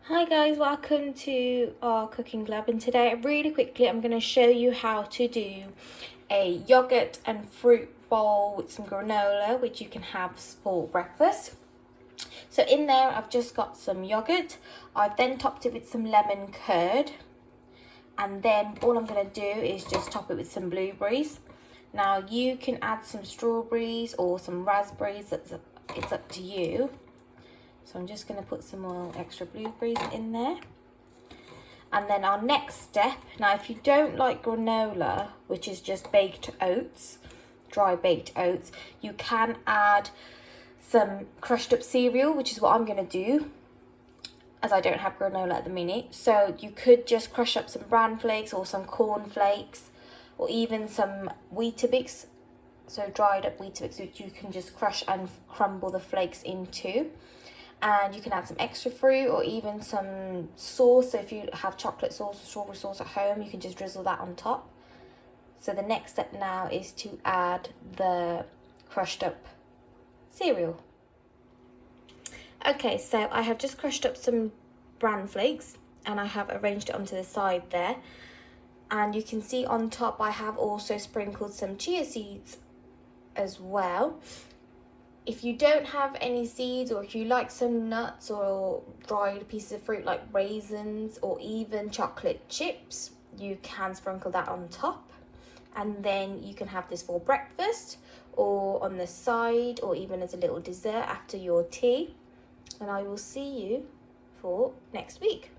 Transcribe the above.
Hi guys, welcome to our cooking club, and today really quickly I'm going to show you how to do a yogurt and fruit bowl with some granola, which you can have for breakfast. So in there I've just got some yogurt. I've then topped it with some lemon curd, and then all I'm going to do is just top it with some blueberries. Now you can add some strawberries or some raspberries, it's up to you. So I'm just going to put some more extra blueberries in there. And then our next step, now if you don't like granola, which is just baked oats, dry baked oats, you can add some crushed up cereal, which is what I'm going to do, as I don't have granola at the minute. So you could just crush up some bran flakes or some corn flakes, or even some Weetabix, so dried up Weetabix, which you can just crush and crumble the flakes into. And you can add some extra fruit or even some sauce. So if you have chocolate sauce or strawberry sauce at home, you can just drizzle that on top. So the next step now is to add the crushed up cereal. Okay, so I have just crushed up some bran flakes and I have arranged it onto the side there. And you can see on top I have also sprinkled some chia seeds as well. If you don't have any seeds, or if you like some nuts or dried pieces of fruit like raisins or even chocolate chips, you can sprinkle that on top. And then you can have this for breakfast or on the side or even as a little dessert after your tea. And I will see you for next week.